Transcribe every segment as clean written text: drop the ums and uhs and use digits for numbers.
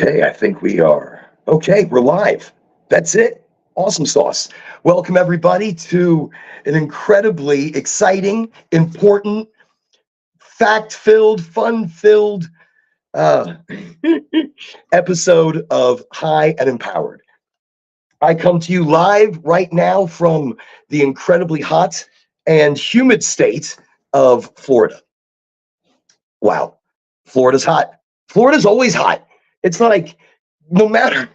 Okay, I think we are. Okay, we're live. That's it. Awesome sauce. Welcome, everybody, to an incredibly exciting, important, fact filled, fun filled uh, episode of High and Empowered. I come to you live right now from the incredibly hot and humid state of Florida. Wow, Florida's hot. Florida's always hot. It's like no matter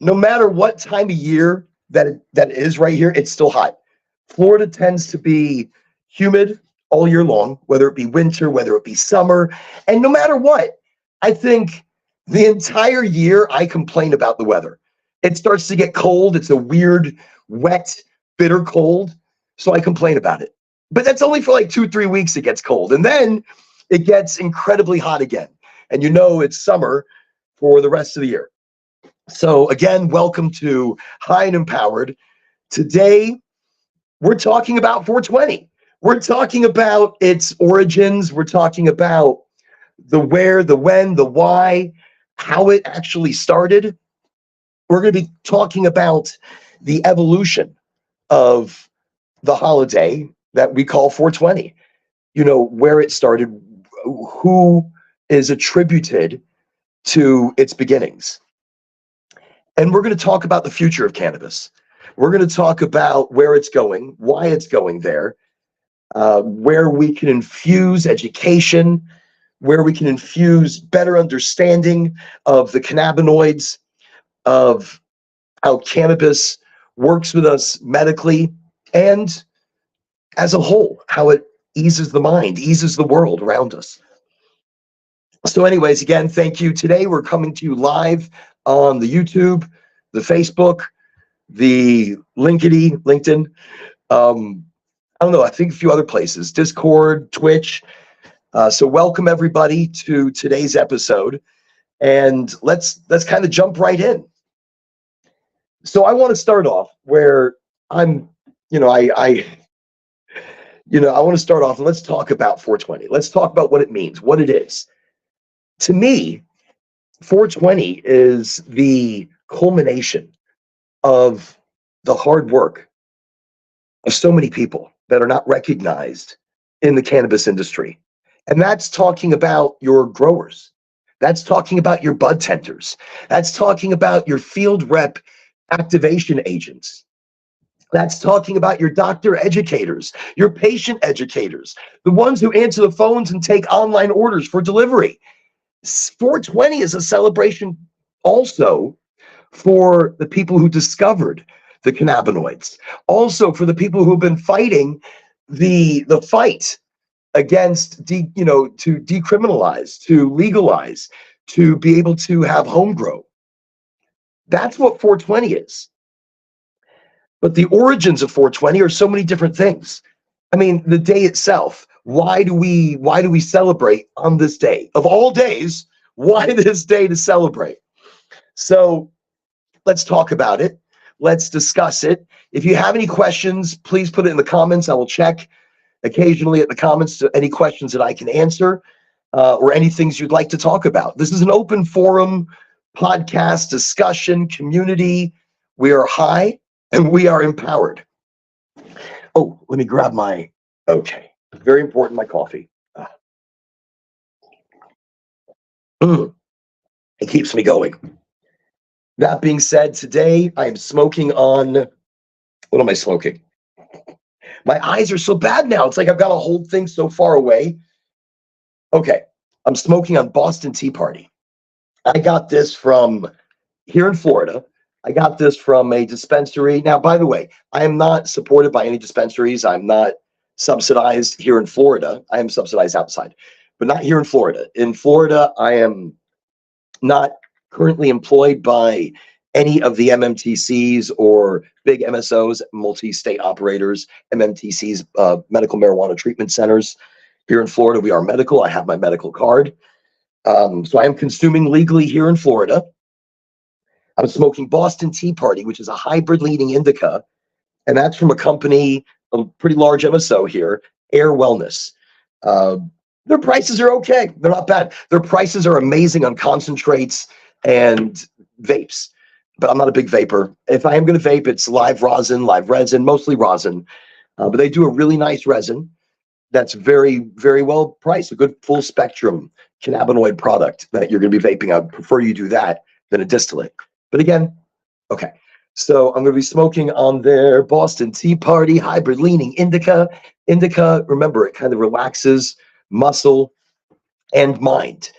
no matter what time of year that is right here, it's still hot. Florida tends to be humid all year long, whether it be winter, whether it be summer, and no matter what, I think the entire year I complain about the weather. It starts to get cold. It's a weird, wet, bitter cold, so I complain about it. But that's only for like 2, 3 weeks. It gets cold, and then it gets incredibly hot again. And you know it's summer for the rest of the year. So again, welcome to High and Empowered. Today, we're talking about 420. We're talking about its origins. We're talking about the where, the when, the why, how it actually started. We're going to be talking about the evolution of the holiday that we call 420. You know, where it started, who is attributed to its beginnings. And we're going to talk about the future of cannabis. We're going to talk about where it's going, why it's going there, where we can infuse education, where we can infuse better understanding of the cannabinoids, of how cannabis works with us medically, and as a whole, how it eases the mind, eases the world around us. So anyways, again, thank you. Today, we're coming to you live on the YouTube, the Facebook, the LinkedIn. I don't know, I think a few other places, Discord, Twitch. So welcome everybody to today's episode, and let's kind of jump right in. So I want to start off where I'm, I want to start off and let's talk about 420. Let's talk about what it means, what it is. To me, 420 is the culmination of the hard work of so many people that are not recognized in the cannabis industry. And that's talking about your growers. That's talking about your bud tenders. That's talking about your field rep activation agents. That's talking about your doctor educators, your patient educators, the ones who answer the phones and take online orders for delivery. 420 is a celebration also for the people who discovered the cannabinoids, also for the people who have been fighting the fight against to decriminalize, to legalize, to be able to have home grow. That's what 420 is. But the origins of 420 are so many different things. I mean, the day itself. Why do we celebrate on this day? Of all days, why this day to celebrate? So let's talk about it. Let's discuss it. If you have any questions, please put it in the comments. I will check occasionally at the comments to any questions that I can answer, or any things you'd like to talk about. This is an open forum, podcast, discussion, community. We are high and we are empowered. Oh, let me grab okay. Very important, my coffee. It keeps me going. That being said, today I am smoking on, what am I smoking? My eyes are so bad now. It's like I've got to hold things so far away. Okay, I'm smoking on Boston Tea Party. I got this from here in Florida. I got this from a dispensary. Now, by the way, I am not supported by any dispensaries. I'm not subsidized here in Florida. I am subsidized outside, but not here in Florida. In Florida, I am not currently employed by any of the MMTCs or big MSOs, multi-state operators, MMTCs, medical marijuana treatment centers. Here in Florida, we are medical. I have my medical card. So I am consuming legally here in Florida. I'm smoking Boston Tea Party, which is a hybrid leading indica, and that's from a company, a pretty large MSO here, Air Wellness. Their prices are okay. They're not bad. Their prices are amazing on concentrates. and vapes. But I'm not a big vapor. If I am going to vape, it's live rosin, live resin, mostly rosin. But they do a really nice resin that's very, very well priced, a good full spectrum cannabinoid product that you're going to be vaping. I prefer you do that than a distillate. But again, okay. So I'm going to be smoking on their Boston Tea Party hybrid leaning indica. Indica, remember, it kind of relaxes muscle and mind.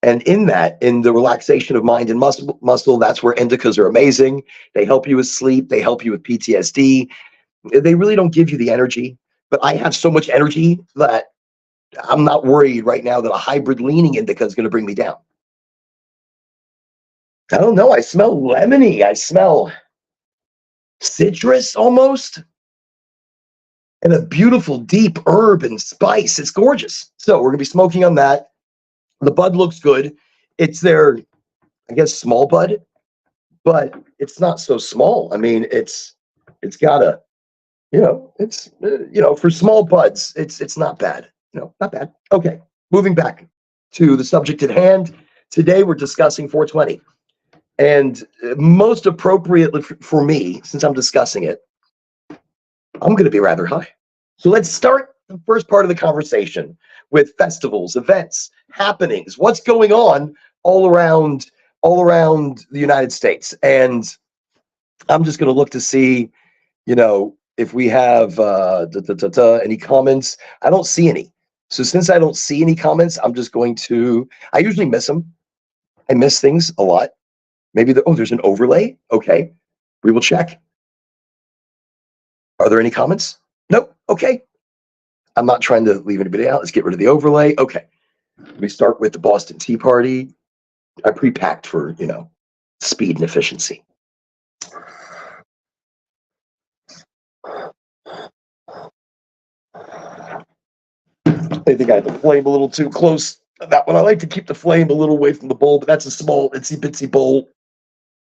And in that, in the relaxation of mind and muscle, that's where indicas are amazing. They help you with sleep. They help you with PTSD. They really don't give you the energy, but I have so much energy that I'm not worried right now that a hybrid leaning indica is going to bring me down. I don't know. I smell lemony. I smell citrus almost, and a beautiful deep herb and spice. It's gorgeous. So we're going to be smoking on that. The bud looks good. It's their, I guess, small bud, but it's not so small. I mean, it's got a, it's for small buds, it's not bad. Not bad. Okay, moving back to the subject at hand. Today we're discussing 420, and most appropriately for me, since I'm discussing it, I'm going to be rather high. So let's start the first part of the conversation with festivals, events, happenings, what's going on all around the United States. And I'm just going to look to see, if we have any comments. I don't see any. So since I don't see any comments, I'm just going to, I usually miss them. I miss things a lot. Maybe there's an overlay. Okay, we will check. Are there any comments? Nope. Okay. I'm not trying to leave anybody out. Let's get rid of the overlay. Okay. Let me start with the Boston Tea Party. I pre-packed for, speed and efficiency. I think I had the flame a little too close. That one, I like to keep the flame a little away from the bowl, but that's a small, itsy bitsy bowl.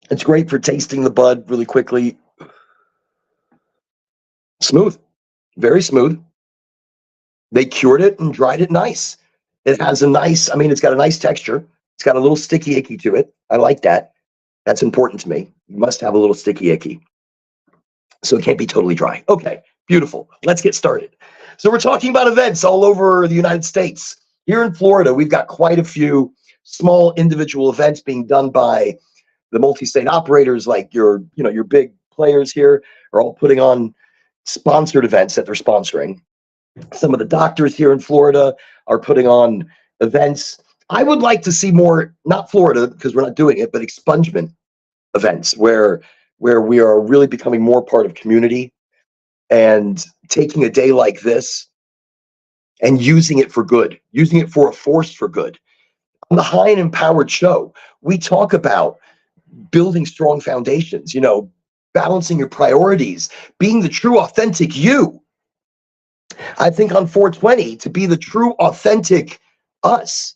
It's great for tasting the bud really quickly. Smooth, very smooth. They cured it and dried it nice. It has it's got a nice texture. It's got a little sticky icky to it. I like that. That's important to me. You must have a little sticky icky. So it can't be totally dry. Okay, beautiful. Let's get started. So we're talking about events all over the United States. Here in Florida, we've got quite a few small individual events being done by the multi-state operators, like your big players here are all putting on sponsored events that they're sponsoring. Some of the doctors here in Florida are putting on events. I would like to see more, not Florida, because we're not doing it, but expungement events where we are really becoming more part of community and taking a day like this and using it for good, using it for a force for good. On the High and Empowered show, we talk about building strong foundations, balancing your priorities, being the true, authentic you. I think on 420, to be the true, authentic us,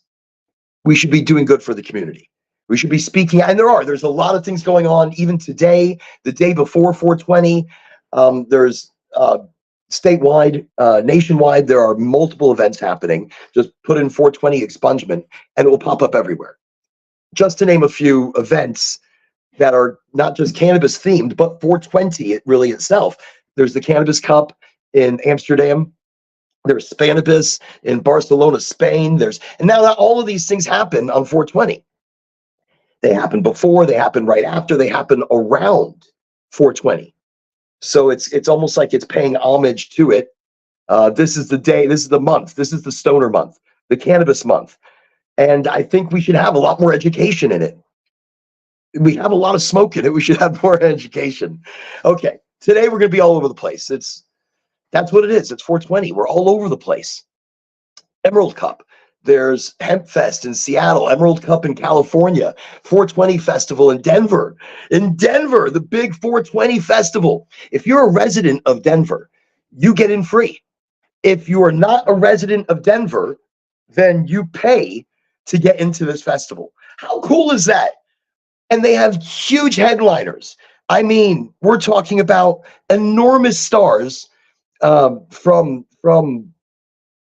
we should be doing good for the community. We should be speaking, and there's a lot of things going on even today, the day before 420. There's statewide, nationwide, there are multiple events happening. Just put in 420 expungement and it will pop up everywhere. Just to name a few events that are not just cannabis themed, but 420 it really itself. There's the Cannabis Cup in Amsterdam. There's Spanibus in Barcelona, Spain. And now all of these things happen on 420. They happen before, they happen right after, they happen around 420. So it's almost like it's paying homage to it. This is the day, this is the month, this is the stoner month, the cannabis month. And I think we should have a lot more education in it. We have a lot of smoke in it. We should have more education. Okay, today we're going to be all over the place. That's what it is. It's 420. We're all over the place. Emerald Cup. There's Hemp Fest in Seattle, Emerald Cup in California, 420 Festival in Denver. In Denver, the big 420 festival. If you're a resident of Denver, you get in free. If you are not a resident of Denver, then you pay to get into this festival. How cool is that? And they have huge headliners. I mean, we're talking about enormous stars from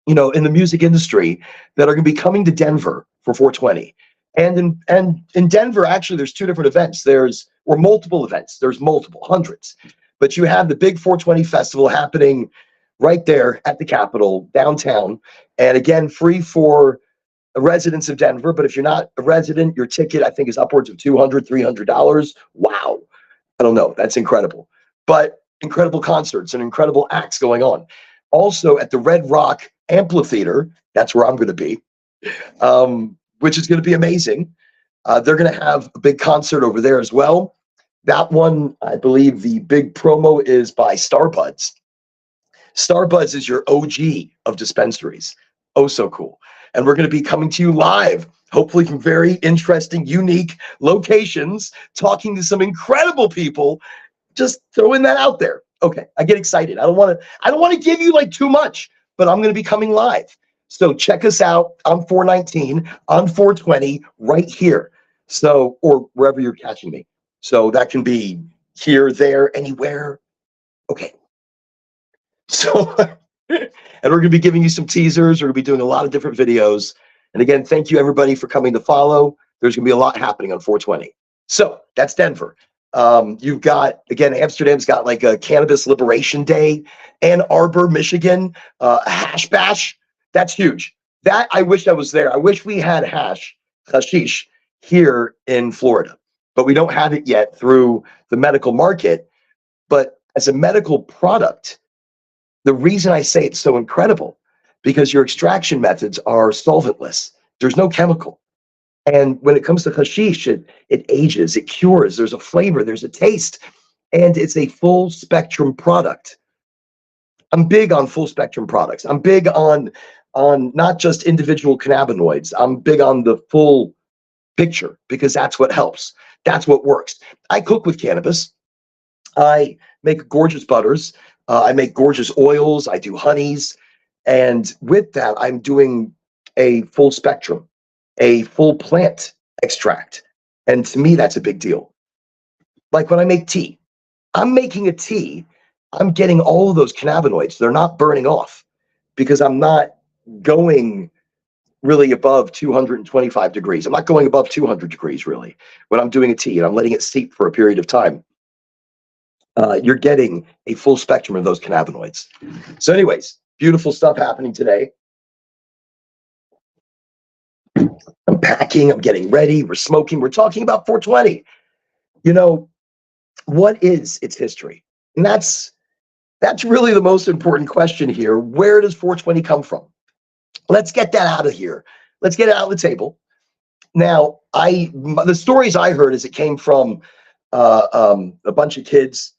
in the music industry that are going to be coming to Denver for 420. And in Denver, actually, there's two different events. Or multiple events. There's multiple, hundreds. But you have the big 420 festival happening right there at the Capitol, downtown. And again, free for residents of Denver. But if you're not a resident, your ticket, I think, is upwards of $200, $300. Wow. I don't know. That's incredible. But incredible concerts and incredible acts going on. Also at the Red Rock Amphitheater, that's where I'm going to be, which is going to be amazing. They're going to have a big concert over there as well. That one, I believe the big promo is by Starbuds. Starbuds is your OG of dispensaries. Oh, so cool. And we're going to be coming to you live, hopefully from very interesting, unique locations, talking to some incredible people. Just throwing that out there. Okay, I get excited. I don't want to give you like too much, but I'm going to be coming live. So check us out on 419, on 420, right here. So, or wherever you're catching me. So that can be here, there, anywhere. Okay. So, and we're going to be giving you some teasers. We're going to be doing a lot of different videos. And again, thank you everybody for coming to follow. There's going to be a lot happening on 420. So that's Denver. You've got, again, Amsterdam's got like a Cannabis Liberation Day. Ann Arbor, Michigan, a hash bash. That's huge. That, I wish I was there. I wish we had hashish here in Florida, but we don't have it yet through the medical market. But as a medical product, the reason I say it's so incredible, because your extraction methods are solventless. There's no chemical. And when it comes to hashish, it ages, it cures, there's a flavor, there's a taste, and it's a full spectrum product. I'm big on full spectrum products. I'm big on not just individual cannabinoids. I'm big on the full picture, because that's what helps. That's what works. I cook with cannabis. I make gorgeous butters. I make gorgeous oils. I do honeys. And with that, I'm doing a full spectrum, a full plant extract. And to me, that's a big deal. Like when I make tea, I'm making a tea, I'm getting all of those cannabinoids. They're not burning off because I'm not going really above 225 degrees. I'm not going above 200 degrees really when I'm doing a tea and I'm letting it steep for a period of time. You're getting a full spectrum of those cannabinoids. So anyways, beautiful stuff happening today. I'm packing, I'm getting ready, we're smoking, we're talking about 420. You know, what is its history? And that's really the most important question here. Where does 420 come from? Let's get that out of here. Let's get it out of the table. Now, the stories I heard is it came from a bunch of kids.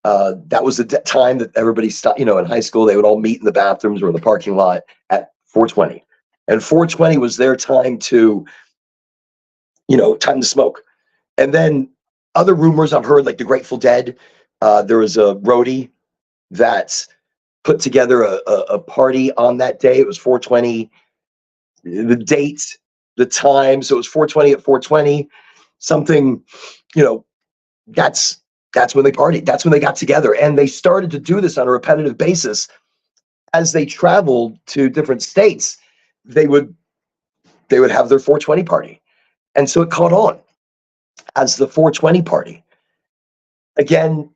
That was the time that everybody stopped, in high school, they would all meet in the bathrooms or in the parking lot at 420. And 420 was their time to, time to smoke. And then other rumors I've heard, like the Grateful Dead, there was a roadie that put together a party on that day. It was 420, the date, the time. So it was 420 at 420, something, that's when they partied. That's when they got together. And they started to do this on a repetitive basis. As they traveled to different states, they would have their 420 party. And so it caught on as the 420 party. Again,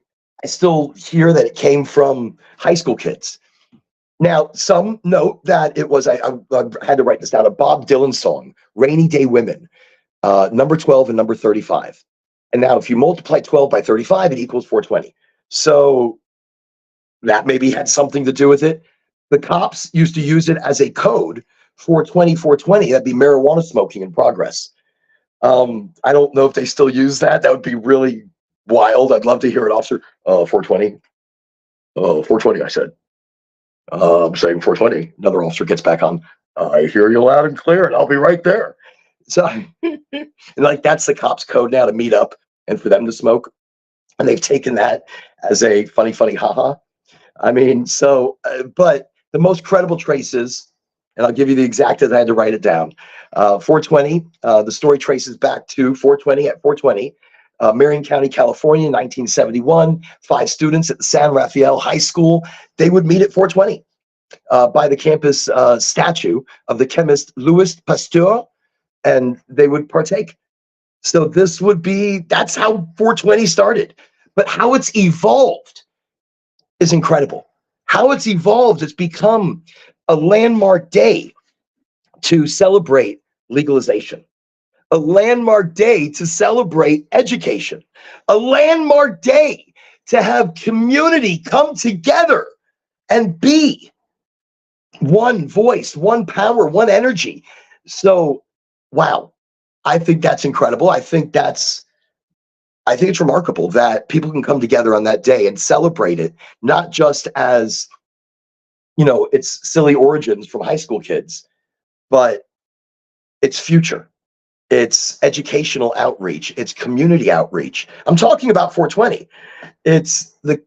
I still hear that it came from high school kids. Now, some note that it was, I had to write this down, a Bob Dylan song, Rainy Day Women, number 12 and number 35. And now if you multiply 12 by 35, it equals 420. So that maybe had something to do with it. The cops used to use it as a code, 420, 420. That'd be marijuana smoking in progress. I don't know if they still use that. That would be really wild. I'd love to hear an officer, 420. 420, I said. I'm saying 420. Another officer gets back on. I hear you loud and clear, and I'll be right there. So, and like that's the cops' code now to meet up and for them to smoke. And they've taken that as a funny, haha. I mean, so, but the most credible traces, and I'll give you the exact as I had to write it down. 420, the story traces back to 420 at 420. Marion County, California, 1971, 5 students at the San Rafael High School, they would meet at 420 by the campus statue of the chemist Louis Pasteur and they would partake. So that's how 420 started. But how it's evolved is incredible. How it's evolved, it's become a landmark day to celebrate legalization, a landmark day to celebrate education, a landmark day to have community come together and be one voice, one power, one energy. So, wow, I think that's incredible. I think it's remarkable that people can come together on that day and celebrate it, not just as, its silly origins from high school kids, but its future, its educational outreach, its community outreach. I'm talking about 420. It's the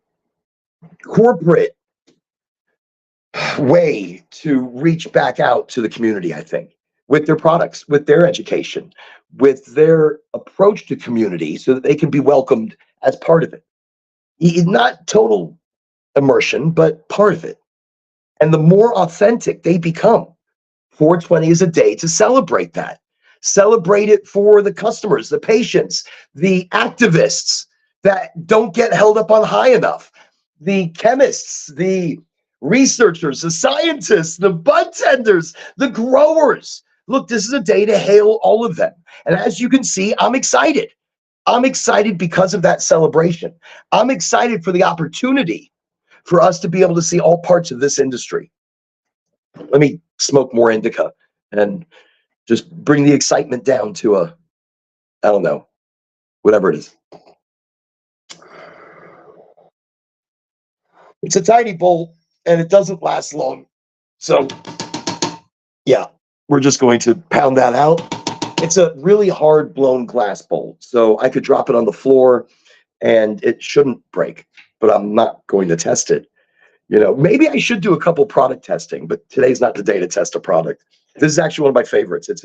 corporate way to reach back out to the community, I think, with their products, with their education, with their approach to community so that they can be welcomed as part of it. Not total immersion, but part of it. And the more authentic they become, 420 is a day to celebrate that. Celebrate it for the customers, the patients, the activists that don't get held up on high enough, the chemists, the researchers, the scientists, the bud tenders, the growers. Look, this is a day to hail all of them. And as you can see, I'm excited. I'm excited because of that celebration. I'm excited for the opportunity for us to be able to see all parts of this industry. Let me smoke more indica and just bring the excitement down to I don't know, whatever it is. It's a tiny bowl and it doesn't last long. So yeah, we're just going to pound that out. It's a really hard blown glass bowl. So I could drop it on the floor and it shouldn't break, but I'm not going to test it. Maybe I should do a couple product testing, but today's not the day to test a product. This is actually one of my favorites. It's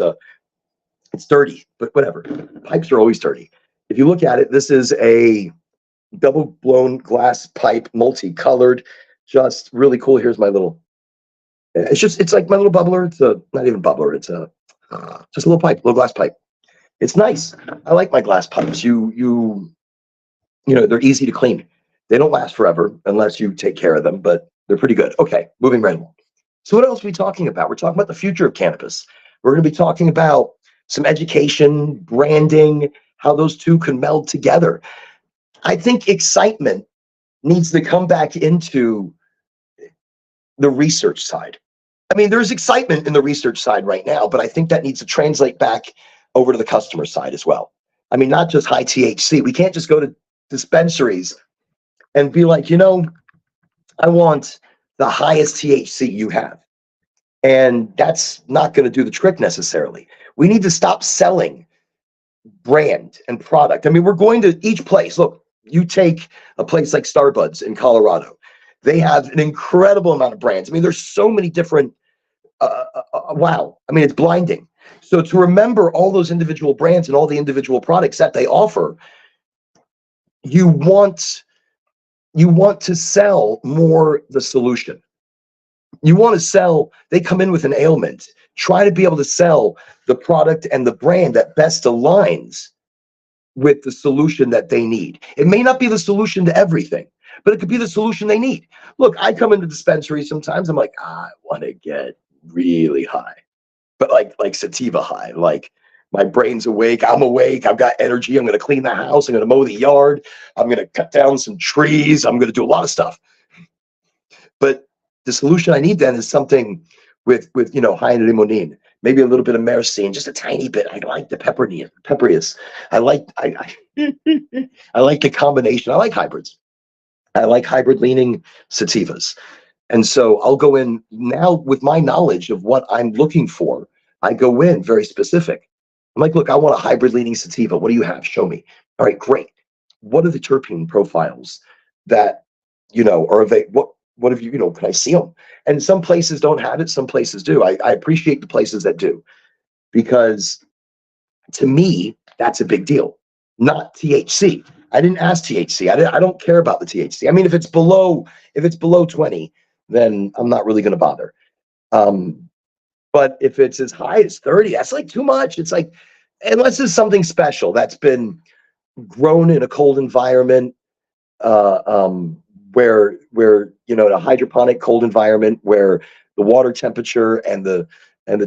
dirty, but whatever. Pipes are always dirty. If you look at it, this is a double blown glass pipe, multicolored, just really cool. Here's my little, it's like my little bubbler. It's not even bubbler. It's just a little pipe, little glass pipe. It's nice. I like my glass pipes. They're easy to clean. They don't last forever unless you take care of them, but they're pretty good. Okay, moving right along. So what else are we talking about? We're talking about the future of cannabis. We're going to be talking about some education, branding, how those two can meld together. I think excitement needs to come back into the research side. I mean, there's excitement in the research side right now, but I think that needs to translate back over to the customer side as well. I mean, not just high THC. We can't just go to dispensaries and be like, I want the highest THC you have. And that's not going to do the trick necessarily. We need to stop selling brand and product. I mean, we're going to each place. Look, you take a place like Starbuds in Colorado. They have an incredible amount of brands. I mean, there's so many different, wow. I mean, it's blinding. So to remember all those individual brands and all the individual products that they offer, you want to sell more the solution. You want to sell, they come in with an ailment. Try to be able to sell the product and the brand that best aligns with the solution that they need. It may not be the solution to everything, but it could be the solution they need. Look, I come into dispensaries sometimes, I'm like, I want to get really high, but like sativa high, like my brain's awake, I'm awake, I've got energy, I'm going to clean the house, I'm going to mow the yard, I'm going to cut down some trees, I'm going to do a lot of stuff. But the solution I need then is something with high in limonene, maybe a little bit of myrcene, just a tiny bit. I like the pepperius. I like the combination. I like hybrids. I like hybrid leaning sativas. And so I'll go in now with my knowledge of what I'm looking for. I go in very specific. I'm like, look, I want a hybrid leaning sativa. What do you have? Show me. All right, great. What are the terpene profiles that, are available? What have you, can I see them? And some places don't have it. Some places do. I appreciate the places that do, because to me, that's a big deal. Not THC. I didn't ask THC. I don't care about the THC. I mean, if it's below 20, then I'm not really going to bother. But if it's as high as 30, that's like too much. It's like, unless it's something special that's been grown in a cold environment, uh, um, where in a hydroponic cold environment where the water temperature and the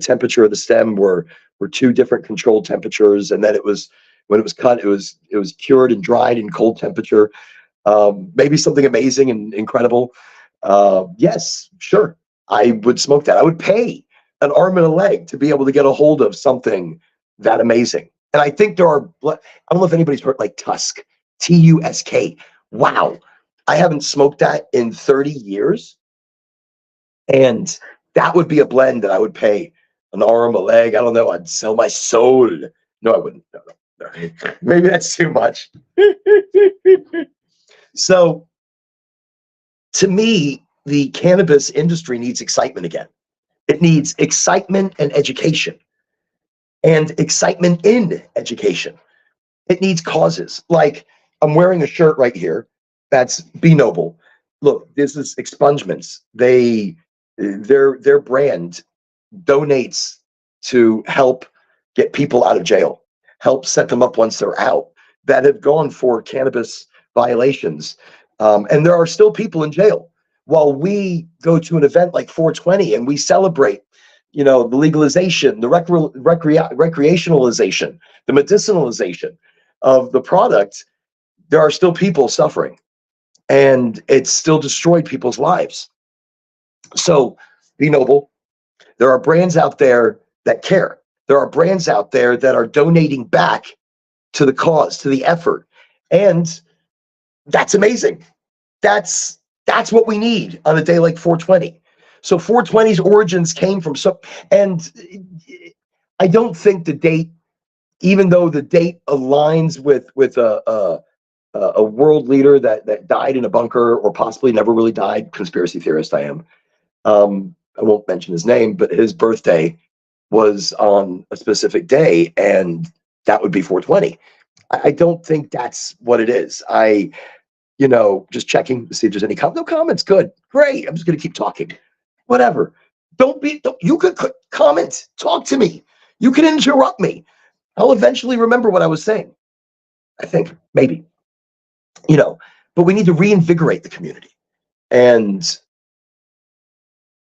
temperature of the stem were two different controlled temperatures, and then it was when it was cut, it was cured and dried in cold temperature. Maybe something amazing and incredible. Yes, sure, I would smoke that. I would pay an arm and a leg to be able to get a hold of something that amazing. And I think there are. I don't know if anybody's heard like Tusk, Tusk. Wow, I haven't smoked that in 30 years, and that would be a blend that I would pay an arm, a leg. I don't know. I'd sell my soul. No, I wouldn't. No, no, no. Maybe that's too much. So to me, the cannabis industry needs excitement again. It needs excitement and education, and excitement in education. It needs causes. Like I'm wearing a shirt right here that's Be Noble. Look, this is expungements. Their brand donates to help get people out of jail, help set them up once they're out that have gone for cannabis violations. And there are still people in jail. While we go to an event like 420 and we celebrate, the legalization, the recreationalization, the medicinalization of the product, there are still people suffering, and it's still destroyed people's lives. So be noble. There are brands out there that care. There are brands out there that are donating back to the cause, to the effort. And that's amazing. That's what we need on a day like 420. So 420's origins came from and I don't think the date, even though the date aligns with a world leader that died in a bunker or possibly never really died, conspiracy theorist I am. I won't mention his name, but his birthday was on a specific day, and that would be 420. I don't think that's what it is. Just checking to see if there's any no comments. Good, great. I'm just gonna keep talking. Whatever. You could comment, talk to me. You can interrupt me. I'll eventually remember what I was saying. I think maybe, but we need to reinvigorate the community. And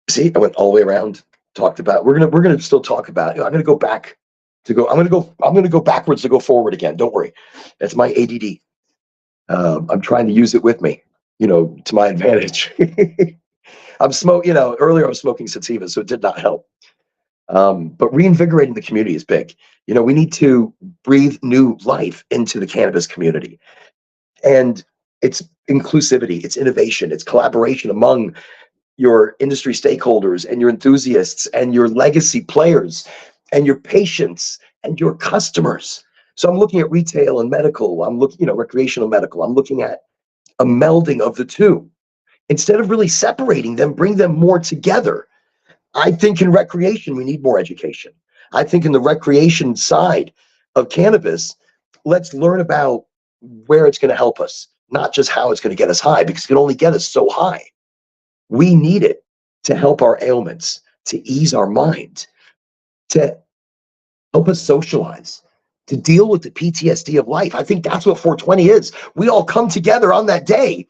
see, I went all the way around. Talked about. We're gonna still talk about. I'm gonna go back to go. I'm gonna go backwards to go forward again. Don't worry, that's my ADD. I'm trying to use it with me, to my advantage. I'm smoking. Earlier I was smoking sativa, so it did not help. But reinvigorating the community is big. We need to breathe new life into the cannabis community, and it's inclusivity, it's innovation, it's collaboration among your industry stakeholders and your enthusiasts and your legacy players and your patients and your customers. So I'm looking at retail and medical. I'm looking, recreational medical. I'm looking at a melding of the two. Instead of really separating them, bring them more together. I think in recreation, we need more education. I think in the recreation side of cannabis, let's learn about where it's going to help us, not just how it's going to get us high, because it can only get us so high. We need it to help our ailments, to ease our mind, to help us socialize, to deal with the PTSD of life. I think that's what 420 is. We all come together on that day,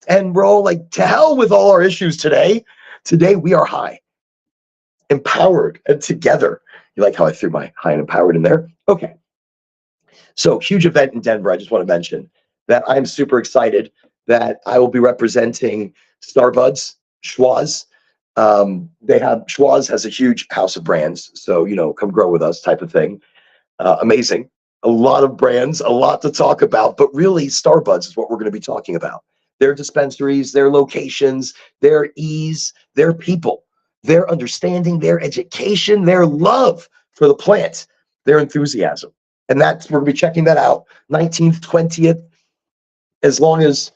and we're all like, to hell with all our issues today. Today we are high, empowered, and together. You like how I threw my high and empowered in there? Okay. So huge event in Denver. I just want to mention that I'm super excited that I will be representing Starbuds, Schwaz. Schwaz has a huge house of brands. So, come grow with us type of thing. Amazing. A lot of brands, a lot to talk about, but really Starbuds is what we're going to be talking about. Their dispensaries, their locations, their ease, their people, their understanding, their education, their love for the plant, their enthusiasm. And we're going to be checking that out 19th, 20th, as long as,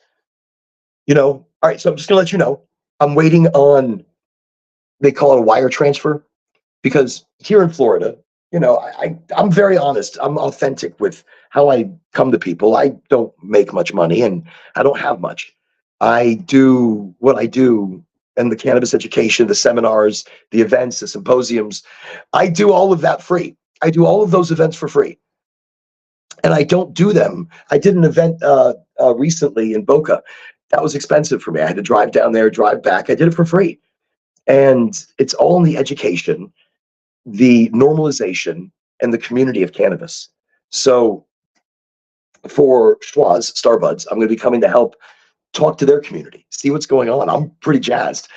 all right. So I'm just going to let you know, I'm waiting on, they call it a wire transfer, because here in Florida, I'm very honest. I'm authentic with how I come to people. I don't make much money and I don't have much. I do what I do and the cannabis education, the seminars, the events, the symposiums. I do all of that free. I do all of those events for free. And I don't do them. I did an event recently in Boca. That was expensive for me. I had to drive down there, drive back. I did it for free. And it's all in the education, the normalization, and the community of cannabis. So for Schwaz, Starbuds, I'm going to be coming to help talk to their community, see what's going on. I'm pretty jazzed.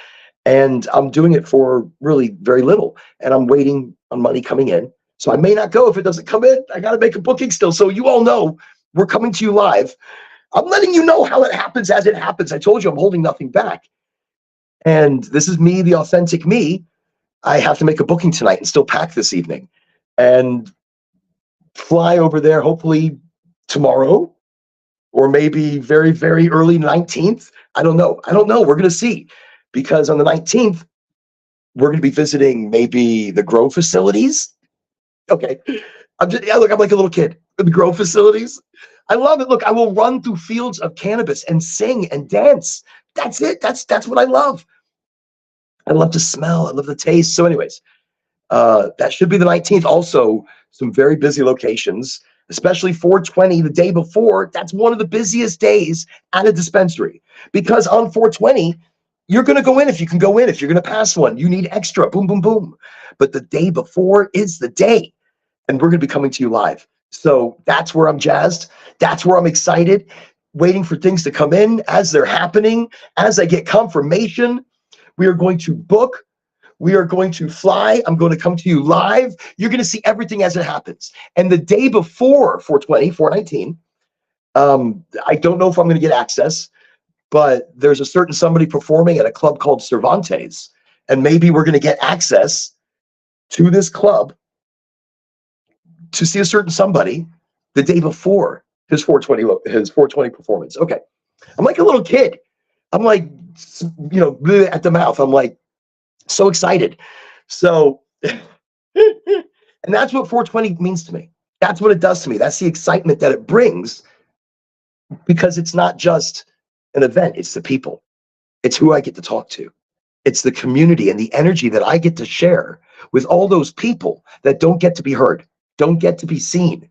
And I'm doing it for really very little. And I'm waiting on money coming in. So I may not go if it doesn't come in. I got to make a booking still. So you all know we're coming to you live. I'm letting you know how it happens as it happens. I told you I'm holding nothing back. And this is me, the authentic me. I have to make a booking tonight and still pack this evening and fly over there hopefully tomorrow or maybe very, very early 19th. I don't know. We're going to see, because on the 19th, we're going to be visiting maybe the grow facilities. Okay. I'm like a little kid. The grow facilities. I love it. Look, I will run through fields of cannabis and sing and dance. That's it. That's what I love. I love to smell. I love the taste. So anyways, that should be the 19th. Also, some very busy locations, especially 420 the day before. That's one of the busiest days at a dispensary, because on 420, you're going to go in if you can go in. If you're going to pass one, you need extra. Boom, boom, boom. But the day before is the day, and we're going to be coming to you live. So that's where I'm jazzed. That's where I'm excited, waiting for things to come in as they're happening. As I get confirmation, we are going to book. We are going to fly. I'm going to come to you live. You're going to see everything as it happens. And the day before 420, 419, I don't know if I'm going to get access, but there's a certain somebody performing at a club called Cervantes. And maybe we're going to get access to this club to see a certain somebody the day before his 420 performance. Okay. I'm like a little kid. I'm like, at the mouth. I'm like so excited. So, and that's what 420 means to me. That's what it does to me. That's the excitement that it brings, because it's not just an event. It's the people. It's who I get to talk to. It's the community and the energy that I get to share with all those people that don't get to be heard, don't get to be seen.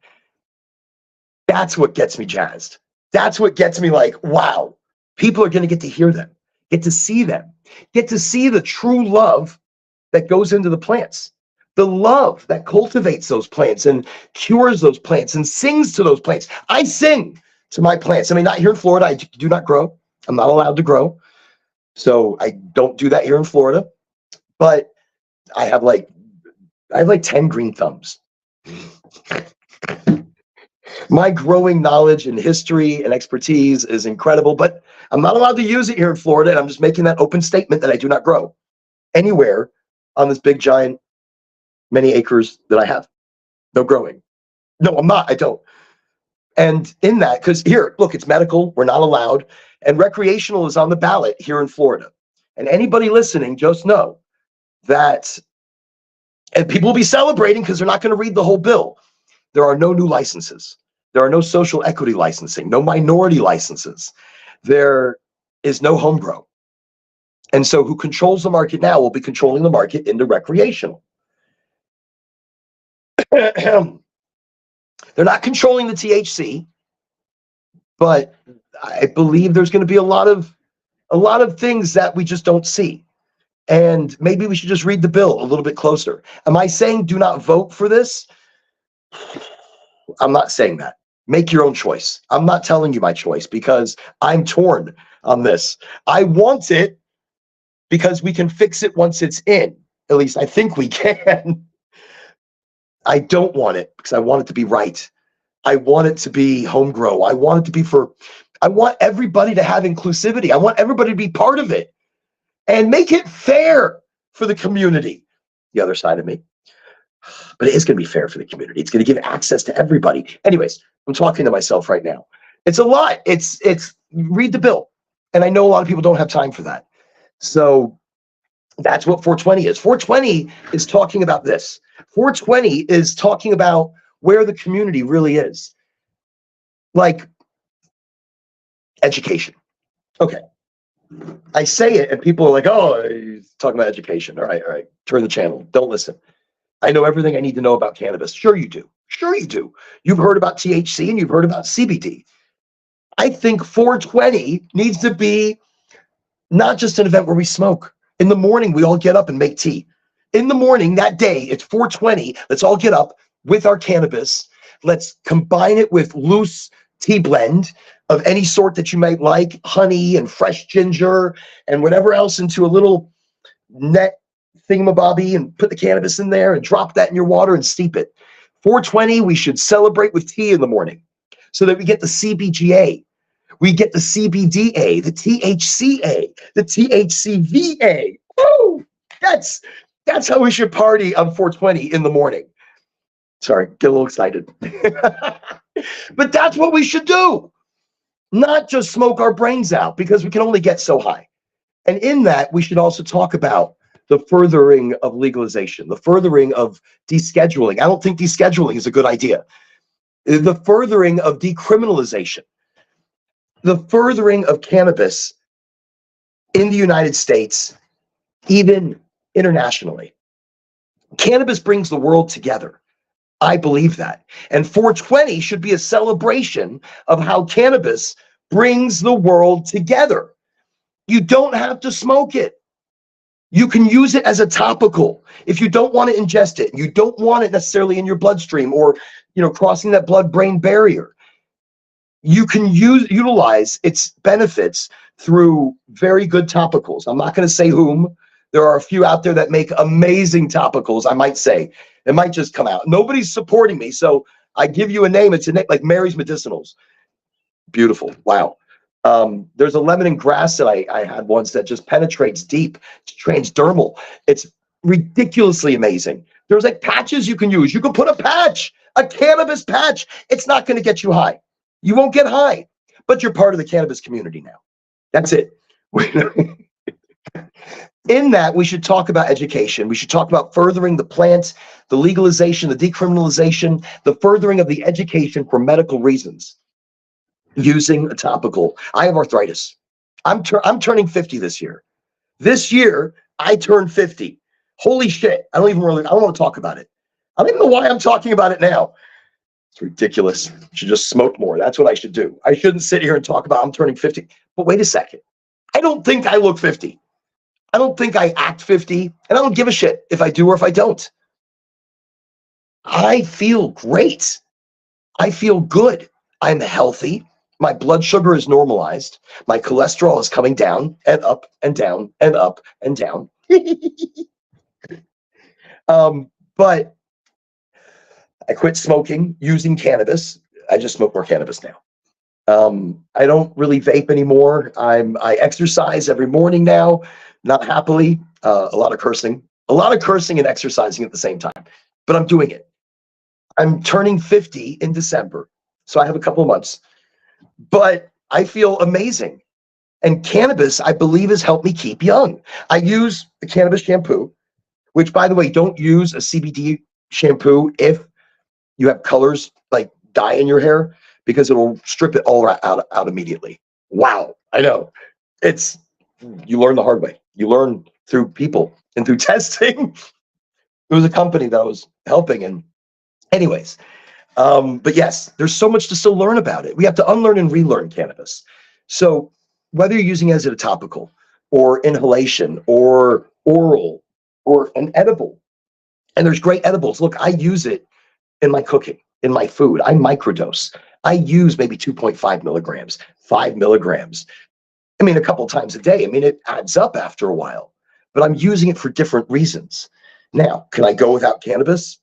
That's what gets me jazzed. That's what gets me like, wow, people are going to get to hear them, get to see them, get to see the true love that goes into the plants, the love that cultivates those plants and cures those plants and sings to those plants. I sing to my plants. I mean, not here in Florida. I do not grow. I'm not allowed to grow. So I don't do that here in Florida. But I have like 10 green thumbs. My growing knowledge and history and expertise is incredible, but I'm not allowed to use it here in Florida. And I'm just making that open statement that I do not grow anywhere on this big, giant, many acres that I have. No growing. No, I'm not. I don't. And in that, because here, look, it's medical. We're not allowed. And recreational is on the ballot here in Florida. And anybody listening, just know that, and people will be celebrating because they're not going to read the whole bill. There are no new licenses. There are no social equity licensing, no minority licenses. There is no home grow. And so who controls the market now will be controlling the market into recreational. They're not controlling the THC, but I believe there's going to be a lot of things that we just don't see. And maybe we should just read the bill a little bit closer. Am I saying do not vote for this? I'm not saying that. Make your own choice. I'm not telling you my choice because I'm torn on this. I want it because we can fix it once it's in. At least I think we can. I don't want it because I want it to be right. I want it to be home grow. I want it to be I want everybody to have inclusivity. I want everybody to be part of it and make it fair for the community. The other side of me. But it is going to be fair for the community. It's going to give access to everybody. Anyways, I'm talking to myself right now. It's a lot. It's read the bill. And I know a lot of people don't have time for that. So that's what 420 is. 420 is talking about this. 420 is talking about where the community really is. Like education. Okay. I say it and people are like, oh, he's talking about education. All right, turn the channel. Don't listen. I know everything I need to know about cannabis. Sure you do. Sure you do. You've heard about THC and you've heard about CBD. I think 420 needs to be not just an event where we smoke. In the morning, we all get up and make tea. In the morning, that day, it's 420. Let's all get up with our cannabis. Let's combine it with loose tea blend of any sort that you might like, honey and fresh ginger and whatever else into a little net thingamabobby and put the cannabis in there and drop that in your water and steep it. 420, we should celebrate with tea in the morning so that we get the CBGA, we get the CBDA, the THCA, the THCVA. Woo! That's how we should party on 420 in the morning. Sorry, get a little excited. But that's what we should do. Not just smoke our brains out because we can only get so high. And in that, we should also talk about the furthering of legalization, the furthering of descheduling. I don't think descheduling is a good idea. The furthering of decriminalization, the furthering of cannabis in the United States, even internationally. Cannabis brings the world together. I believe that. And 420 should be a celebration of how cannabis brings the world together. You don't have to smoke it. You can use it as a topical. If you don't want to ingest it, you don't want it necessarily in your bloodstream or, crossing that blood-brain barrier. You can utilize its benefits through very good topicals. I'm not going to say whom. There are a few out there that make amazing topicals, I might say. It might just come out. Nobody's supporting me, so I give you a name. It's a name like Mary's Medicinals. Beautiful. Wow. There's a lemon and grass that I had once that just penetrates deep. It's transdermal. It's ridiculously amazing. There's like patches you can use. You can put a patch, a cannabis patch. It's not going to get you high. You won't get high, but you're part of the cannabis community now. That's it. In that, we should talk about education. We should talk about furthering the plant, the legalization, the decriminalization, the furthering of the education for medical reasons. Using a topical. I have arthritis. I'm turning 50 this year. This year, I turned 50. Holy shit. I don't want to talk about it. I don't even know why I'm talking about it now. It's ridiculous. I should just smoke more. That's what I should do. I shouldn't sit here and talk about I'm turning 50. But wait a second. I don't think I look 50. I don't think I act 50. And I don't give a shit if I do or if I don't. I feel great. I feel good. I'm healthy. My blood sugar is normalized. My cholesterol is coming down and up and down and up and down. But I quit smoking using cannabis. I just smoke more cannabis now. I don't really vape anymore. I exercise every morning now, not happily. A lot of cursing and exercising at the same time, but I'm doing it. I'm turning 50 in December, so I have a couple of months. But I feel amazing. And cannabis, I believe, has helped me keep young. I use the cannabis shampoo, which, by the way, don't use a CBD shampoo if you have colors like dye in your hair, because it'll strip it all out immediately. Wow. I know. You learn the hard way. You learn through people and through testing. There was a company that was helping. And anyways, but yes, there's so much to still learn about it. We have to unlearn and relearn cannabis. So whether you're using it as a topical or inhalation or oral or an edible, and there's great edibles. Look, I use it in my cooking, in my food. I microdose. I use maybe 2.5 milligrams, 5 milligrams. I mean, a couple times a day. I mean, it adds up after a while, but I'm using it for different reasons. Now, can I go without cannabis?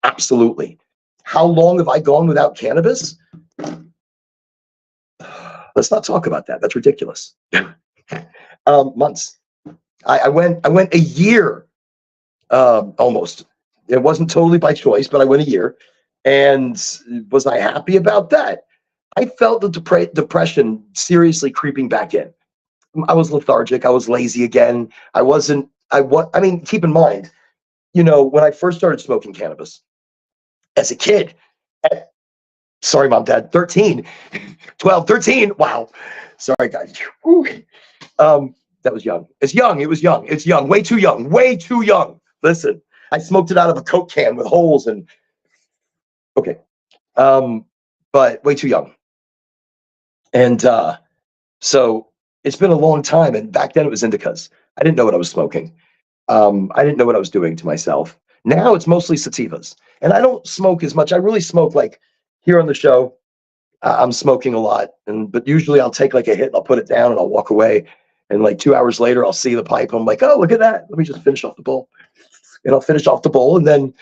Absolutely. How long have I gone without cannabis? Let's not talk about that. That's ridiculous. Months. I went a year, almost. It wasn't totally by choice, but I went a year. And was I happy about that? I felt the depression seriously creeping back in. I was lethargic. I was lazy again. I mean, keep in mind, when I first started smoking cannabis as a kid, sorry, mom, dad, 13, 12, 13. Wow. Sorry, guys. That was young. It's young. It was young. It's young. Way too young. Way too young. Listen, I smoked it out of a Coke can with holes and okay. Um, but way too young. And so it's been a long time. And back then it was indicas. I didn't know what I was smoking. I didn't know what I was doing to myself. Now it's mostly sativas. And I don't smoke as much. I really smoke like here on the show. I'm smoking a lot, but usually I'll take like a hit and I'll put it down and I'll walk away. And like 2 hours later, I'll see the pipe. I'm like, oh, look at that. Let me just finish off the bowl. And I'll finish off the bowl. And then,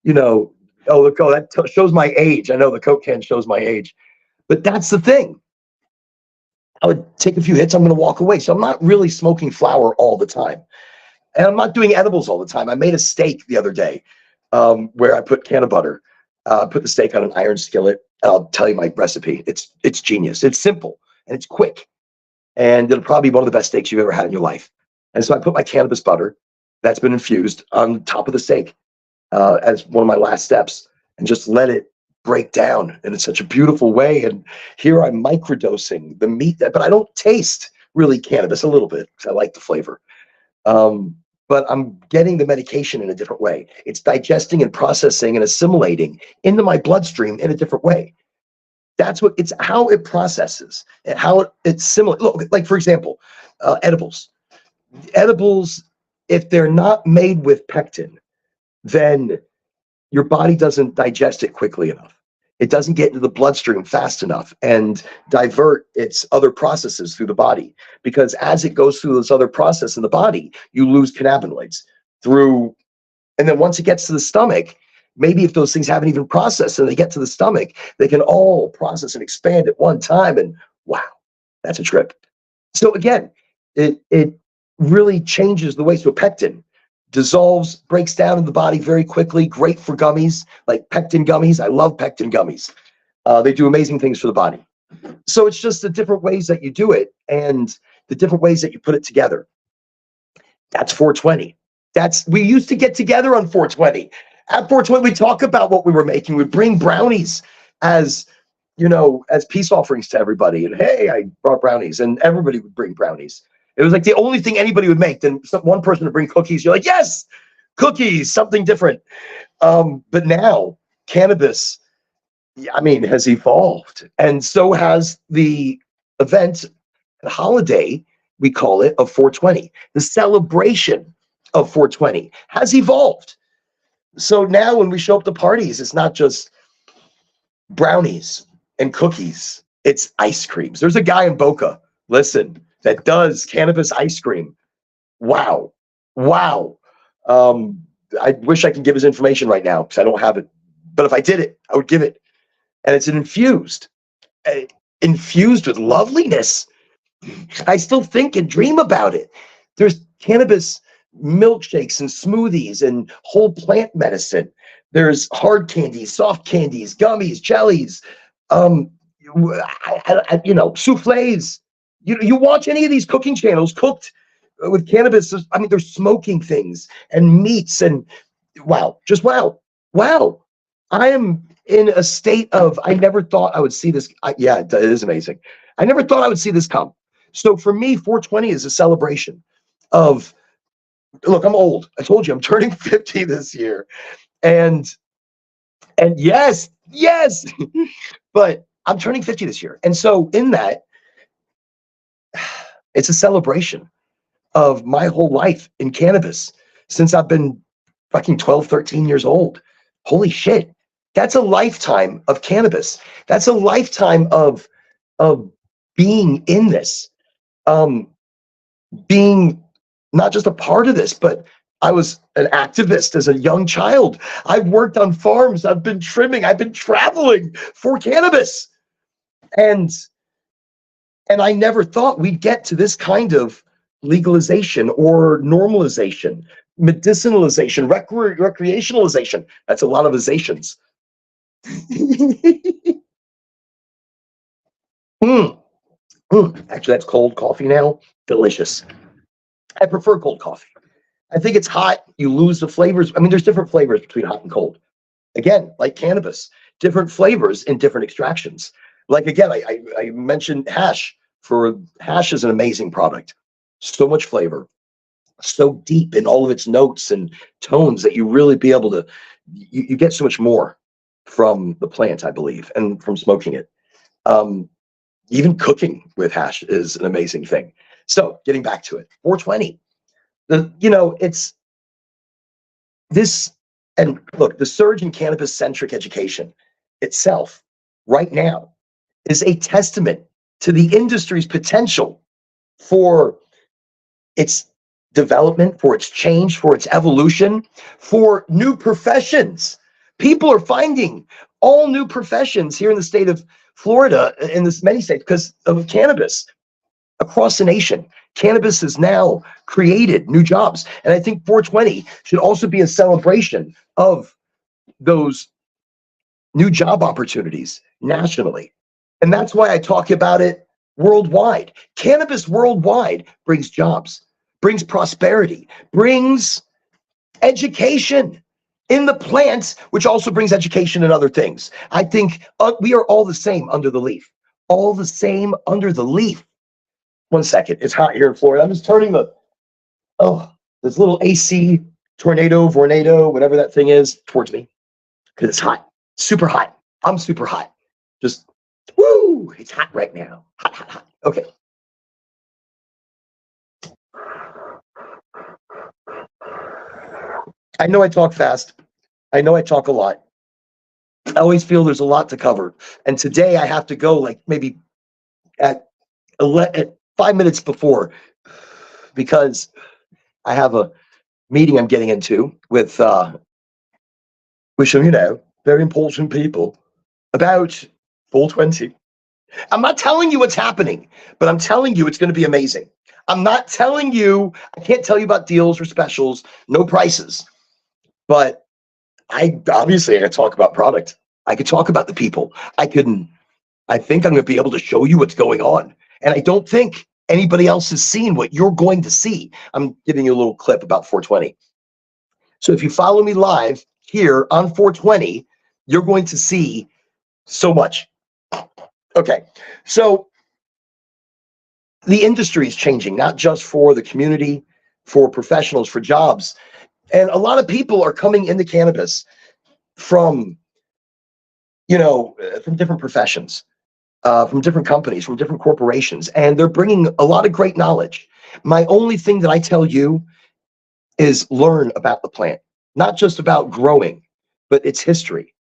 you know, oh, look, oh, that shows my age. I know the Coke can shows my age. But that's the thing. I would take a few hits. I'm going to walk away. So I'm not really smoking flower all the time. And I'm not doing edibles all the time. I made a steak the other day where I put can of butter, put the steak on an iron skillet. I'll tell you my recipe. It's genius. It's simple and it's quick. And it'll probably be one of the best steaks you've ever had in your life. And so I put my cannabis butter that's been infused on top of the steak as one of my last steps and just let it break down in such a beautiful way. And here I'm microdosing the meat, but I don't taste really cannabis, a little bit because I like the flavor. But I'm getting the medication in a different way. It's digesting and processing and assimilating into my bloodstream in a different way. That's what it's how it processes and how it's similar. Look, like for example, edibles. Edibles, if they're not made with pectin, then your body doesn't digest it quickly enough. It doesn't get into the bloodstream fast enough and divert its other processes through the body. Because as it goes through those other processes in the body, you lose cannabinoids through, and then once it gets to the stomach, maybe if those things haven't even processed and they get to the stomach, they can all process and expand at one time. And wow, that's a trip. So again, it really changes the way. So pectin dissolves, breaks down in the body very quickly. Great for gummies, like pectin gummies. I love pectin gummies. They do amazing things for the body. So it's just the different ways that you do it and the different ways that you put it together. That's 420. We used to get together on 420. At 420, we talk about what we were making. We'd bring brownies as, as peace offerings to everybody. And hey, I brought brownies, and everybody would bring brownies. It was like the only thing anybody would make. Then one person would bring cookies. You're like, yes, cookies, something different. But now cannabis, has evolved. And so has the event and holiday, we call it, of 420. The celebration of 420 has evolved. So now when we show up to parties, it's not just brownies and cookies. It's ice creams. There's a guy in Boca, listen, that does cannabis ice cream. Wow. Wow. I wish I could give his information right now because I don't have it. But if I did it, I would give it. And it's infused with loveliness. I still think and dream about it. There's cannabis milkshakes and smoothies and whole plant medicine. There's hard candies, soft candies, gummies, jellies, souffles. You watch any of these cooking channels cooked with cannabis. They're smoking things and meats and wow, just wow. Wow. I am in a state of, I never thought I would see this. Yeah, it is amazing. I never thought I would see this come. So for me, 420 is a celebration of, look, I'm old. I told you I'm turning 50 this year. And yes, but I'm turning 50 this year. And so in that, it's a celebration of my whole life in cannabis since I've been fucking 12, 13 years old. Holy shit. That's a lifetime of cannabis. That's a lifetime of being in this, being not just a part of this, but I was an activist as a young child. I've worked on farms. I've been trimming. I've been traveling for cannabis. And I never thought we'd get to this kind of legalization or normalization, medicinalization, recreationalization. That's a lot of izations. Actually, that's cold coffee now. Delicious. I prefer cold coffee. I think it's hot. You lose the flavors. There's different flavors between hot and cold. Again, like cannabis, different flavors in different extractions. Like again, I mentioned hash. Hash is an amazing product. so much flavor, so deep in all of its notes and tones that you really be able to, you get so much more from the plant, I believe, and from smoking it. Um, Even cooking with hash is an amazing thing. So getting back to it, 420, it's this, and look, the surge in cannabis-centric education itself right now is a testament to the industry's potential for its development, for its change, for its evolution, for new professions. People are finding all new professions here in the state of Florida, in this many states, because of cannabis across the nation. Cannabis has now created new jobs. And I think 420 should also be a celebration of those new job opportunities nationally. And that's why I talk about it worldwide. Cannabis worldwide brings jobs, brings prosperity, brings education in the plants, which also brings education in other things. I think we are all the same under the leaf, all the same under the leaf. One second, it's hot here in Florida. I'm just turning this little AC vornado, whatever that thing is, towards me, because it's hot, super hot. I'm super hot. Just, woo, it's hot right now. Hot, hot, hot. Okay. I know I talk fast. I know I talk a lot. I always feel there's a lot to cover. And today I have to go like maybe at 5 minutes before, because I have a meeting I'm getting into with some, very important people about 420. I'm not telling you what's happening, but I'm telling you it's going to be amazing. I'm not telling you, I can't tell you about deals or specials, no prices. But I could talk about product. I could talk about the people. I think I'm going to be able to show you what's going on. And I don't think anybody else has seen what you're going to see. I'm giving you a little clip about 420. So if you follow me live here on 420, you're going to see so much. Okay, so the industry is changing, not just for the community, for professionals, for jobs. And a lot of people are coming into cannabis from, from different professions, from different companies, from different corporations, and they're bringing a lot of great knowledge. My only thing that I tell you is learn about the plant, not just about growing, but its history,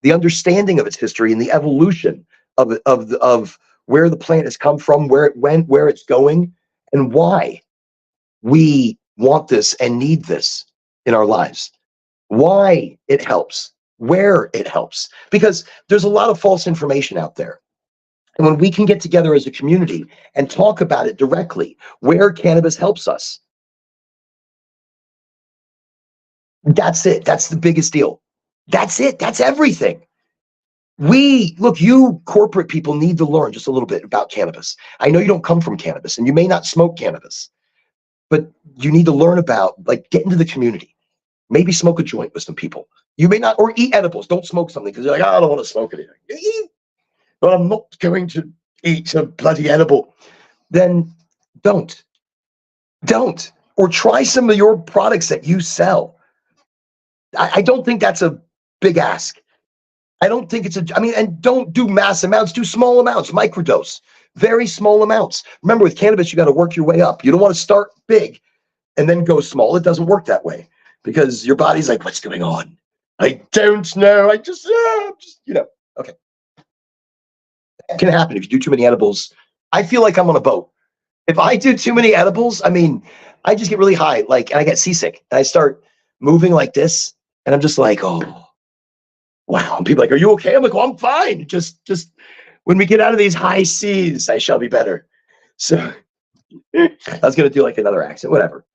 the understanding of its history and the evolution of where the plant has come from, where it went, where it's going, and why we want this and need this in our lives, why it helps, where it helps, because there's a lot of false information out there. And when we can get together as a community and talk about it directly, where cannabis helps us, that's it. That's the biggest deal. That's it. That's everything. You corporate people need to learn just a little bit about cannabis. I know you don't come from cannabis and you may not smoke cannabis, but you need to learn about, get into the community. Maybe smoke a joint with some people. You may not, or eat edibles. Don't smoke something because you're like, I don't want to smoke anything. But I'm not going to eat a bloody edible. Then don't. Or try some of your products that you sell. I don't think that's a big ask. I don't think and don't do mass amounts, do small amounts, microdose, very small amounts. Remember, with cannabis, you got to work your way up. You don't want to start big and then go small. It doesn't work that way because your body's like, what's going on? I don't know. Okay. That can happen if you do too many edibles. I feel like I'm on a boat. If I do too many edibles, I just get really high, and I get seasick and I start moving like this. And I'm just like, oh, wow. And people are like, are you okay? I'm like, well, I'm fine. Just when we get out of these high seas, I shall be better. So I was going to do another accent, whatever.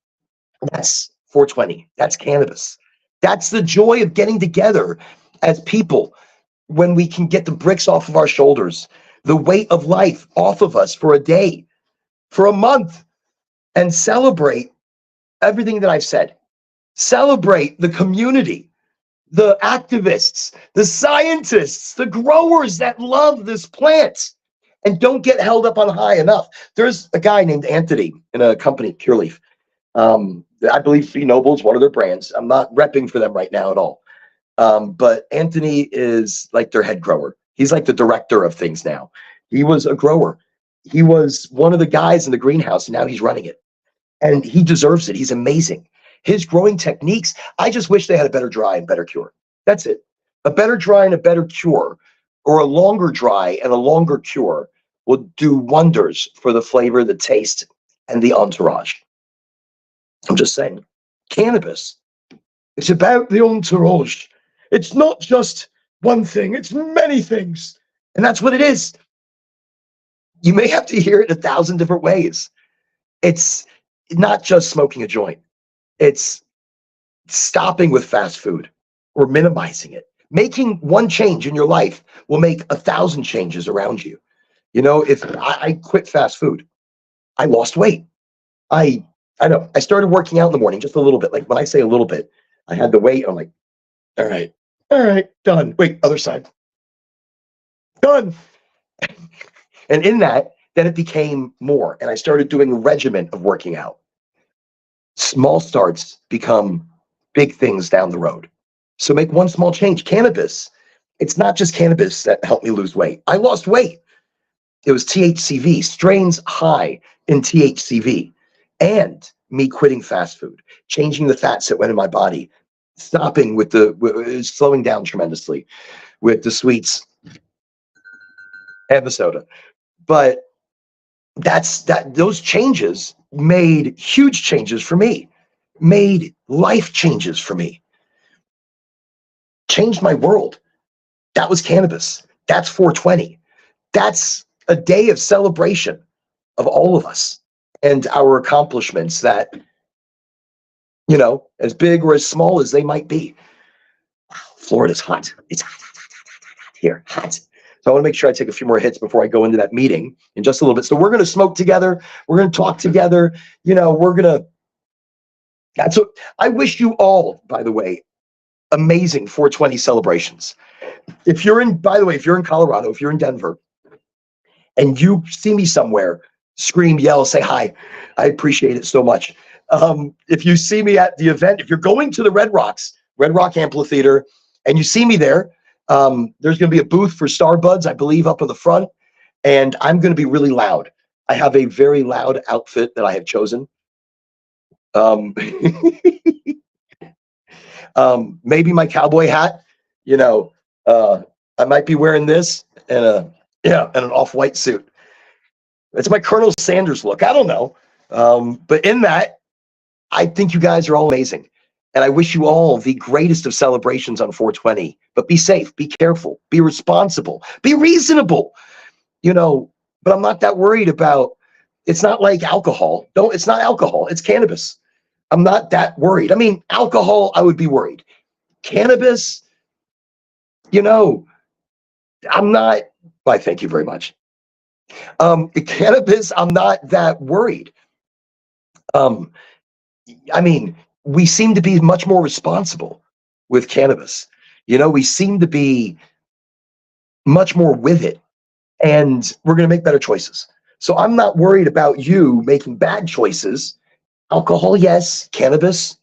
That's 420. That's cannabis. That's the joy of getting together as people when we can get the bricks off of our shoulders, the weight of life off of us for a day, for a month, and celebrate everything that I've said. Celebrate the community, the activists, the scientists, the growers that love this plant, And don't get held up on high enough. There's a guy named Anthony in a company, Cureleaf. I believe B Noble's one of their brands. I'm not repping for them right now at all. But Anthony is like their head grower. He's like the director of things now. He was a grower. He was one of the guys in the greenhouse, and now he's running it. And he deserves it. He's amazing. His growing techniques, I just wish they had a better dry and better cure. That's it. A better dry and a better cure, or a longer dry and a longer cure, will do wonders for the flavor, the taste, and the entourage. I'm just saying. Cannabis, it's about the entourage. It's not just one thing, it's many things. And that's what it is. You may have to hear it 1,000 different ways. It's not just smoking a joint. It's stopping with fast food or minimizing it. Making one change in your life will make 1,000 changes around you. You know, if I quit fast food, I lost weight. I know. I started working out in the morning just a little bit. Like when I say a little bit, I had the weight. I'm like, all right, done. Wait, other side. Done. And in that, then it became more. And I started doing a regimen of working out. Small starts become big things down the road. So make one small change. Cannabis. It's not just cannabis that helped me lose weight. I lost weight. It was THCV, strains high in THCV, and me quitting fast food, changing the fats that went in my body, stopping with slowing down tremendously with the sweets and the soda. But those changes made huge changes for me, made life changes for me, changed my world. That was cannabis. That's 420. That's a day of celebration of all of us and our accomplishments that, you know, as big or as small as they might be. Wow, Florida's hot. It's hot here, hot. So I want to make sure I take a few more hits before I go into that meeting in just a little bit. So we're going to smoke together. We're going to talk together. You know, that's what I wish you all, by the way, amazing 420 celebrations. If you're in Colorado, if you're in Denver, and you see me somewhere, scream, yell, say hi. I appreciate it so much. If you see me at the event, if you're going to the Red Rock Amphitheater, and you see me there, there's going to be a booth for Starbuds, I believe, up in the front, and I'm going to be really loud. I have a very loud outfit that I have chosen. Maybe my cowboy hat, you know, I might be wearing this and an off-white suit. It's my Colonel Sanders look. I don't know. But in that, I think you guys are all amazing. And I wish you all the greatest of celebrations on 420. But be safe, be careful, be responsible, be reasonable. You know, but I'm not that worried about, it's not like alcohol. It's not alcohol, it's cannabis. I'm not that worried. I mean, alcohol, I would be worried. Cannabis, you know, I'm not, why, thank you very much. Cannabis, I'm not that worried. I mean, we seem to be much more responsible with cannabis. You know, we seem to be much more with it, and we're going to make better choices. So I'm not worried about you making bad choices. Alcohol, yes. Cannabis,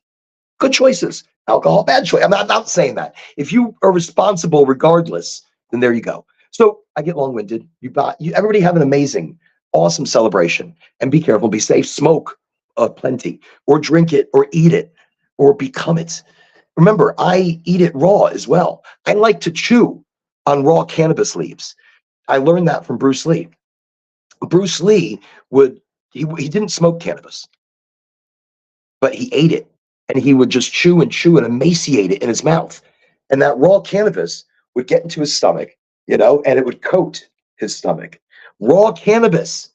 good choices. Alcohol, bad choice. I'm not saying that. If you are responsible regardless, then there you go. So I get long-winded. Everybody have an amazing, awesome celebration, and be careful, be safe, smoke plenty, or drink it, or eat it, or become it. Remember, I eat it raw as well. I like to chew on raw cannabis leaves. I learned that from Bruce Lee. Bruce Lee he didn't smoke cannabis, but he ate it, and he would just chew and emaciate it in his mouth. And that raw cannabis would get into his stomach, you know, and it would coat his stomach. Raw cannabis.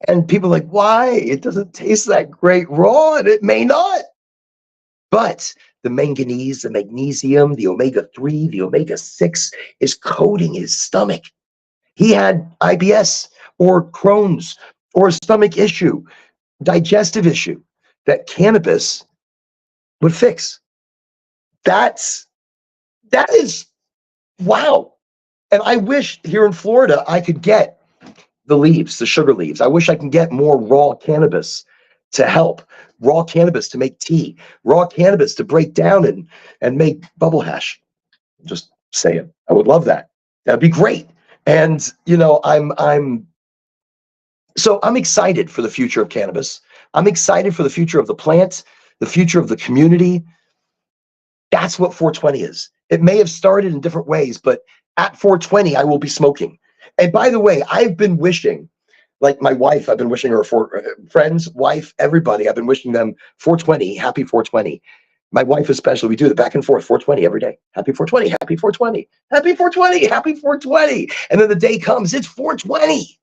And people are like, why? It doesn't taste that great raw, and it may not. But the manganese, the magnesium, the omega-3, the omega-6 is coating his stomach. He had IBS or Crohn's or a stomach issue, digestive issue that cannabis would fix. That is wow. And I wish here in Florida I could get the leaves, the sugar leaves. I wish I can get more raw cannabis to help. Raw cannabis to make tea. Raw cannabis to break down and make bubble hash. Just saying. I would love that. That'd be great. And I'm excited for the future of cannabis. I'm excited for the future of the plant, the future of the community. That's what 420 is. It may have started in different ways, but at 420, I will be smoking. And by the way, I've been wishing, like my wife, I've been wishing her for friends, wife, everybody, I've been wishing them 420, happy 420. My wife especially, we do the back and forth, 420 every day. Happy 420, happy 420, happy 420, happy 420. And then the day comes, it's 420.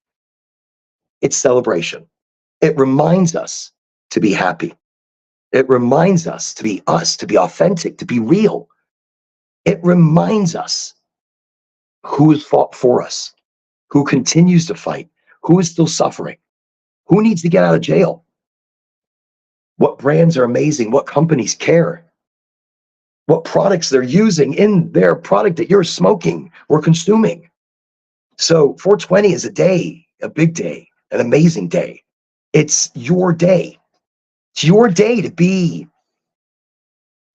It's celebration. It reminds us to be happy. It reminds us, to be authentic, to be real. It reminds us who has fought for us, who continues to fight, who is still suffering, who needs to get out of jail, what brands are amazing, what companies care, what products they're using in their product that you're smoking or consuming. So 420 is a day, a big day, an amazing day. It's your day. It's your day to be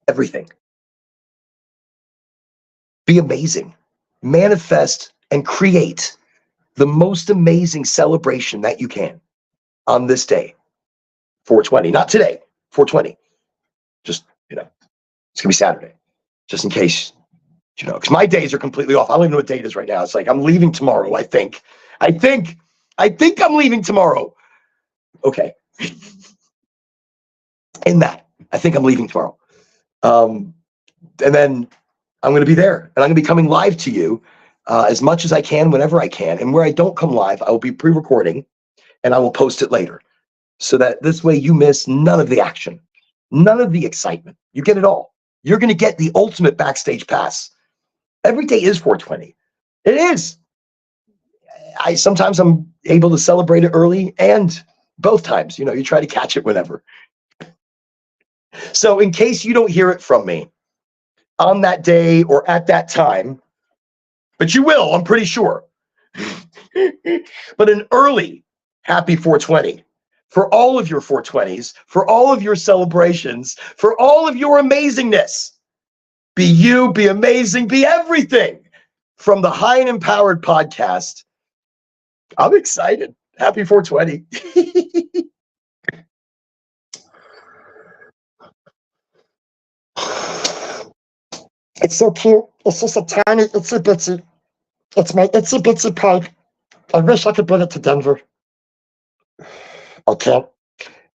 everything. Be amazing. Manifest and create the most amazing celebration that you can on this day, 420. Not today, 420. Just, it's going to be Saturday, just in case, because my days are completely off. I don't even know what date it is right now. It's like I'm leaving tomorrow, I think. I think I'm leaving tomorrow. Okay. In that, I think I'm leaving tomorrow. And then I'm going to be there, and I'm going to be coming live to you as much as I can, whenever I can. And where I don't come live, I will be pre-recording, and I will post it later. So that this way you miss none of the action, none of the excitement. You get it all. You're going to get the ultimate backstage pass. Every day is 420. It is. Sometimes I'm able to celebrate it early, and both times, you try to catch it whenever. So in case you don't hear it from me on that day or at that time, but you will, I'm pretty sure. But an early happy 420 for all of your 420s, for all of your celebrations, for all of your amazingness. Be you, be amazing, be everything from the High and Empowered podcast. I'm excited. Happy 420. It's so cute. It's just a tiny, itsy bitsy. It's my itsy bitsy pipe. I wish I could bring it to Denver. I can't.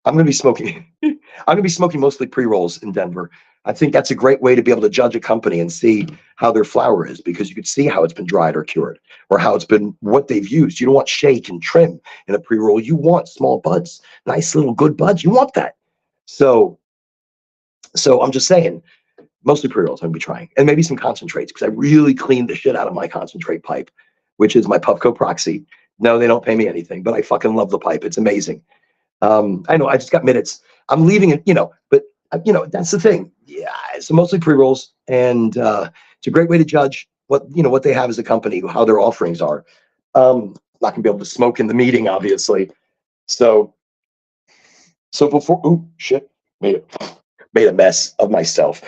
I'm going to be smoking. I'm going to be smoking mostly pre-rolls in Denver. I think that's a great way to be able to judge a company and see how their flower is, because you can see how it's been dried or cured, or how it's been, what they've used. You don't want shake and trim in a pre-roll. You want small buds, nice little good buds. You want that. So I'm just saying, mostly pre-rolls I'm going to be trying, and maybe some concentrates, because I really cleaned the shit out of my concentrate pipe, which is my Puffco Proxy. No, they don't pay me anything, but I fucking love the pipe. It's amazing. I know I just got minutes. I'm leaving it, but that's the thing. Yeah, so mostly pre-rolls, and it's a great way to judge what they have as a company, how their offerings are. Not gonna be able to smoke in the meeting, obviously. So before, oh shit, made a mess of myself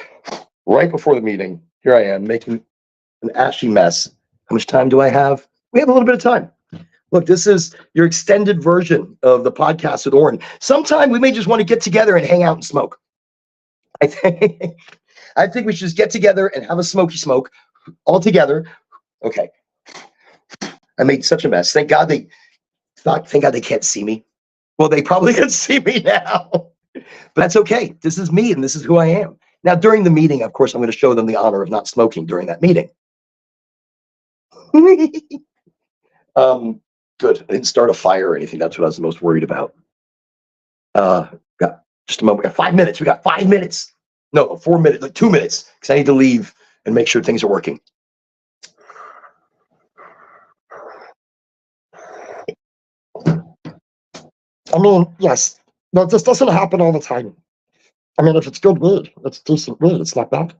right before the meeting. Here I am making an ashy mess. How much time do I have? We have a little bit of time. Look, this is your extended version of the podcast with Oren. Sometime we may just want to get together and hang out and smoke. I think we should just get together and have a smoky smoke all together. Okay. I made such a mess. Thank God they can't see me. Well, they probably can see me now. But that's okay. This is me, and this is who I am. Now, during the meeting, of course, I'm going to show them the honor of not smoking during that meeting. Good. I didn't start a fire or anything. That's what I was most worried about. Got just a moment. We got 5 minutes. We got 5 minutes. No, 4 minutes, like 2 minutes, because I need to leave and make sure things are working. I mean, yes. No, this doesn't happen all the time. I mean, if it's good weed, it's decent weed. It's not bad.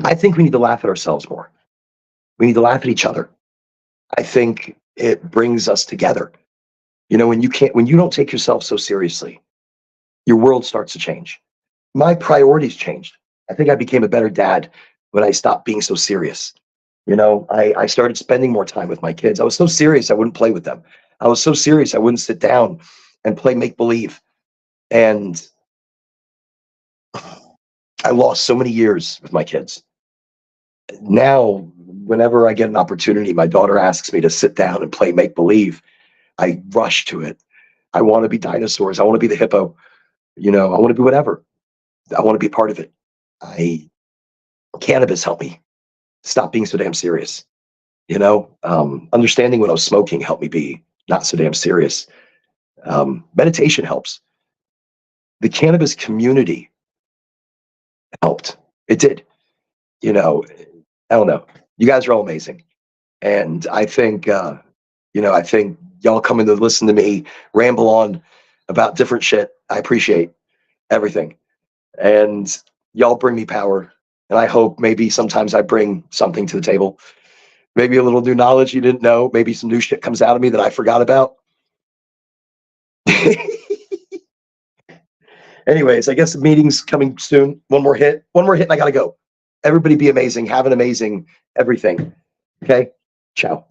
I think we need to laugh at ourselves more. We need to laugh at each other. I think it brings us together. When you don't take yourself so seriously, your world starts to change. My priorities changed. I think I became a better dad when I stopped being so serious. I started spending more time with my kids. I was so serious I wouldn't play with them. I was so serious I wouldn't sit down and play make believe. And I lost so many years with my kids. Now, whenever I get an opportunity, my daughter asks me to sit down and play make believe, I rush to it. I want to be dinosaurs. I want to be the hippo. I want to be whatever. I want to be part of it. I Cannabis helped me stop being so damn serious. Understanding what I was smoking helped me be not so damn serious. Meditation helps. The cannabis community helped. It did. I don't know. You guys are all amazing, and I think y'all coming to listen to me ramble on about different shit. I appreciate everything, and y'all bring me power. And I hope maybe sometimes I bring something to the table. Maybe a little new knowledge you didn't know. Maybe some new shit comes out of me that I forgot about. Anyways, I guess the meeting's coming soon. One more hit, and I gotta go. Everybody be amazing. Have an amazing everything. Okay. Ciao.